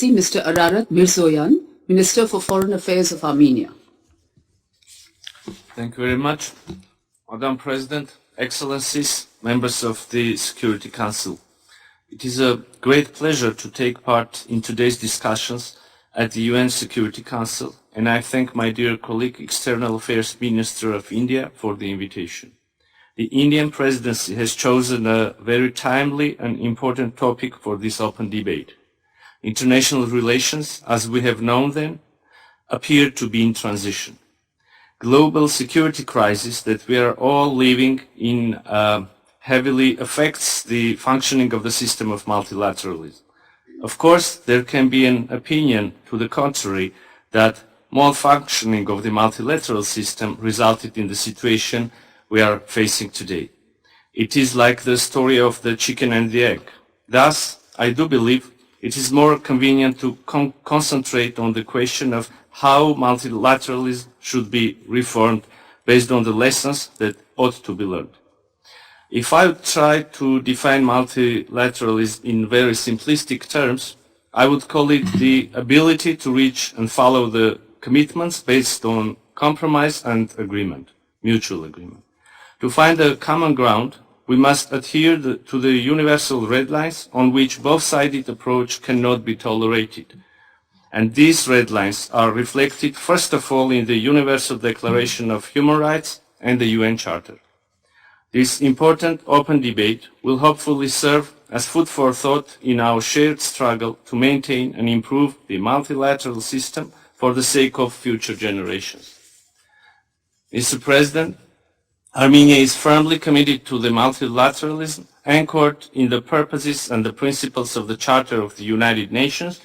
Excellency Mr. Ararad Mիրզոյան, Minister for Foreign Affairs of Armenia. Thank you very much. Madam President, Excellencies, members of the Security Council. It is a great pleasure to take part in today's discussions at the UN Security Council, and I thank my dear colleague, External Affairs Minister of India, for the invitation. The Indian presidency has chosen a very timely and important topic for this open debate. International relations, as we have known them, appear to be in transition. Global security crisis that we are all living in heavily affects the functioning of the system of multilateralism. Of course, there can be an opinion to the contrary that malfunctioning of the multilateral system resulted in the situation we are facing today. It is like the story of the chicken and the egg. Thus, I do believe it is more convenient to concentrate on the question of how multilateralism should be reformed based on the lessons that ought to be learned. If I would try to define multilateralism in very simplistic terms, I would call it the ability to reach and follow the commitments based on compromise and agreement, mutual agreement. To find a common ground, we must adhere to the universal red lines on which both-sided approach cannot be tolerated. And these red lines are reflected first of all in the Universal Declaration of Human Rights and the UN Charter. This important open debate will hopefully serve as food for thought in our shared struggle to maintain and improve the multilateral system for the sake of future generations. Mr. President, Armenia is firmly committed to the multilateralism anchored in the purposes and the principles of the Charter of the United Nations,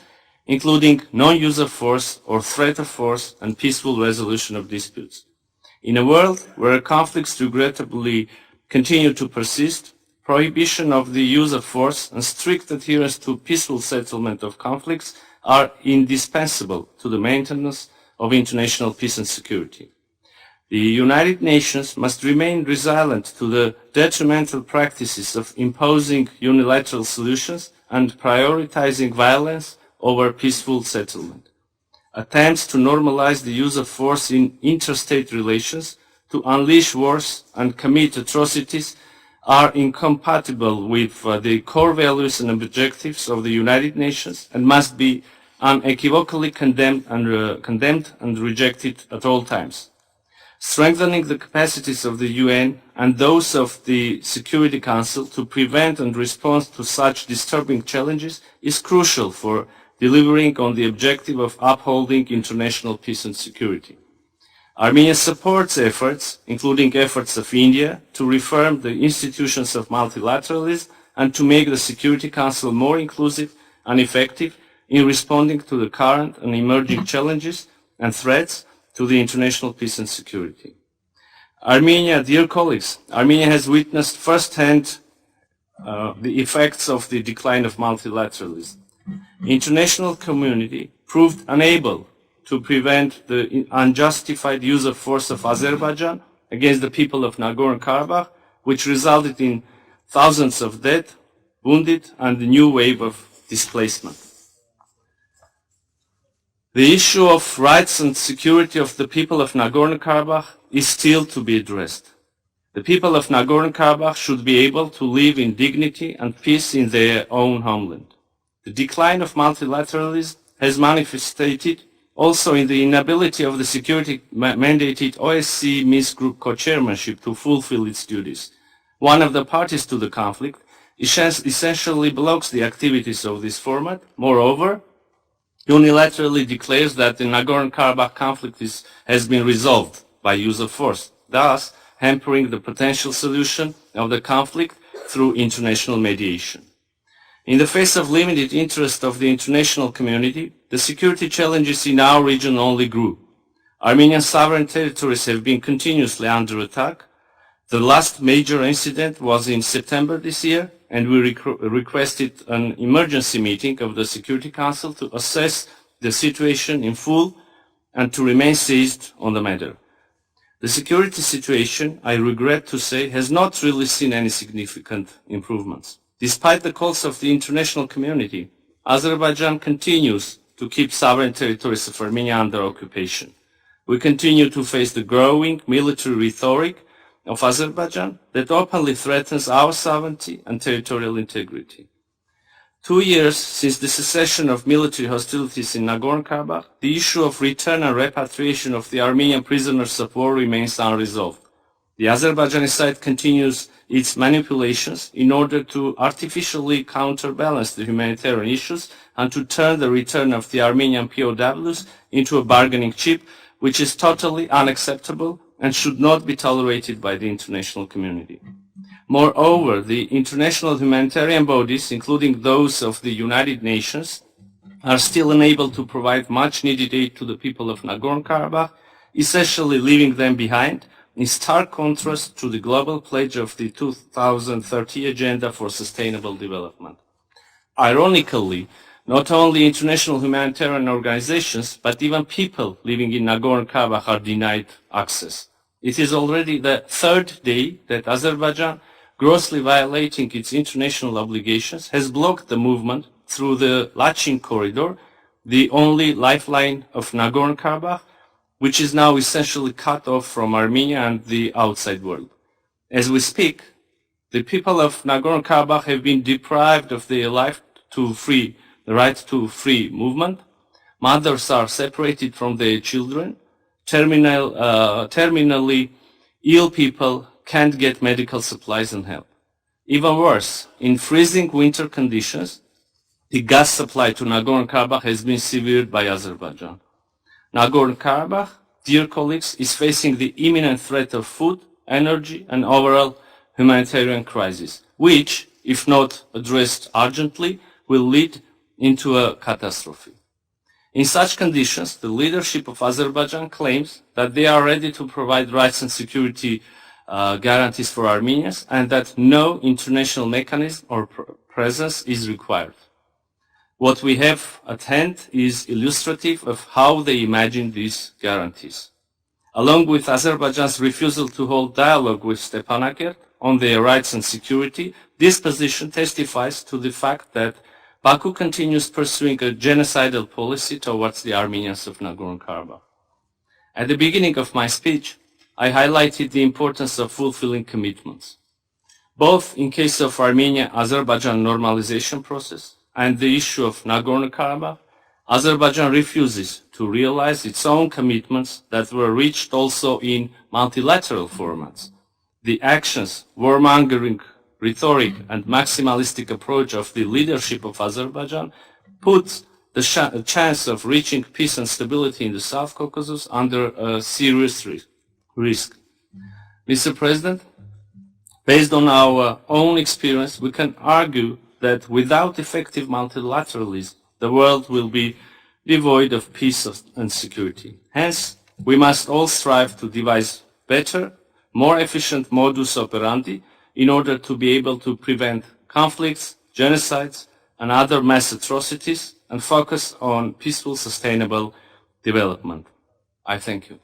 including non-use of force or threat of force and peaceful resolution of disputes. In a world where conflicts regrettably continue to persist, prohibition of the use of force and strict adherence to peaceful settlement of conflicts are indispensable to the maintenance of international peace and security. The United Nations must remain resilient to the detrimental practices of imposing unilateral solutions and prioritizing violence over peaceful settlement. Attempts to normalize the use of force in interstate relations, to unleash wars and commit atrocities are incompatible with the core values and objectives of the United Nations and must be unequivocally condemned and rejected at all times. Strengthening the capacities of the UN and those of the Security Council to prevent and respond to such disturbing challenges is crucial for delivering on the objective of upholding international peace and security. Armenia supports efforts, including efforts of India, to reform the institutions of multilateralism and to make the Security Council more inclusive and effective in responding to the current and emerging challenges and threats to the international peace and security. Armenia, dear colleagues, Armenia has witnessed firsthand the effects of the decline of multilateralism. The international community proved unable to prevent the unjustified use of force of Azerbaijan against the people of Nagorno-Karabakh, which resulted in thousands of dead, wounded, and a new wave of displacement. The issue of rights and security of the people of Nagorno-Karabakh is still to be addressed. The people of Nagorno-Karabakh should be able to live in dignity and peace in their own homeland. The decline of multilateralism has manifested also in the inability of the security-mandated OSCE Minsk Group co-chairmanship to fulfill its duties. One of the parties to the conflict essentially blocks the activities of this format. Moreover, unilaterally declares that the Nagorno-Karabakh conflict has been resolved by use of force, thus hampering the potential solution of the conflict through international mediation. In the face of limited interest of the international community, the security challenges in our region only grew. Armenian sovereign territories have been continuously under attack. The last major incident was in September this year, and we requested an emergency meeting of the Security Council to assess the situation in full and to remain seized on the matter. The security situation, I regret to say, has not really seen any significant improvements. Despite the calls of the international community, Azerbaijan continues to keep sovereign territories of Armenia under occupation. We continue to face the growing military rhetoric of Azerbaijan that openly threatens our sovereignty and territorial integrity. 2 years since the cessation of military hostilities in Nagorno-Karabakh, the issue of return and repatriation of the Armenian prisoners of war remains unresolved. The Azerbaijani side continues its manipulations in order to artificially counterbalance the humanitarian issues and to turn the return of the Armenian POWs into a bargaining chip, which is totally unacceptable and should not be tolerated by the international community. Moreover, the international humanitarian bodies, including those of the United Nations, are still unable to provide much-needed aid to the people of Nagorno-Karabakh, essentially leaving them behind, in stark contrast to the global pledge of the 2030 Agenda for Sustainable Development. Ironically, not only international humanitarian organizations, but even people living in Nagorno-Karabakh are denied access. It is already the third day that Azerbaijan, grossly violating its international obligations, has blocked the movement through the Lachin corridor, the only lifeline of Nagorno-Karabakh, which is now essentially cut off from Armenia and the outside world. As we speak, the people of Nagorno-Karabakh have been deprived of their right to free movement. Mothers are separated from their children. Terminally ill people can't get medical supplies and help. Even worse, in freezing winter conditions, the gas supply to Nagorno-Karabakh has been severed by Azerbaijan. Nagorno-Karabakh, dear colleagues, is facing the imminent threat of food, energy, and overall humanitarian crisis, which, if not addressed urgently, will lead into a catastrophe. In such conditions, the leadership of Azerbaijan claims that they are ready to provide rights and security guarantees for Armenians and that no international mechanism or presence is required. What we have at hand is illustrative of how they imagine these guarantees. Along with Azerbaijan's refusal to hold dialogue with Stepanakert on their rights and security, this position testifies to the fact that Baku continues pursuing a genocidal policy towards the Armenians of Nagorno-Karabakh. At the beginning of my speech, I highlighted the importance of fulfilling commitments, both in case of Armenia-Azerbaijan normalization process and the issue of Nagorno-Karabakh. Azerbaijan refuses to realize its own commitments that were reached also in multilateral formats. The actions, warmongering rhetoric, and maximalistic approach of the leadership of Azerbaijan puts the chance of reaching peace and stability in the South Caucasus under a serious risk. Mr. President, based on our own experience, we can argue that without effective multilateralism, the world will be devoid of peace and security. Hence, we must all strive to devise better, more efficient modus operandi in order to be able to prevent conflicts, genocides, and other mass atrocities, and focus on peaceful, sustainable development. I thank you.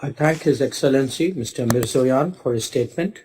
I thank His Excellency, Mr. Mիրզոյան, for his statement.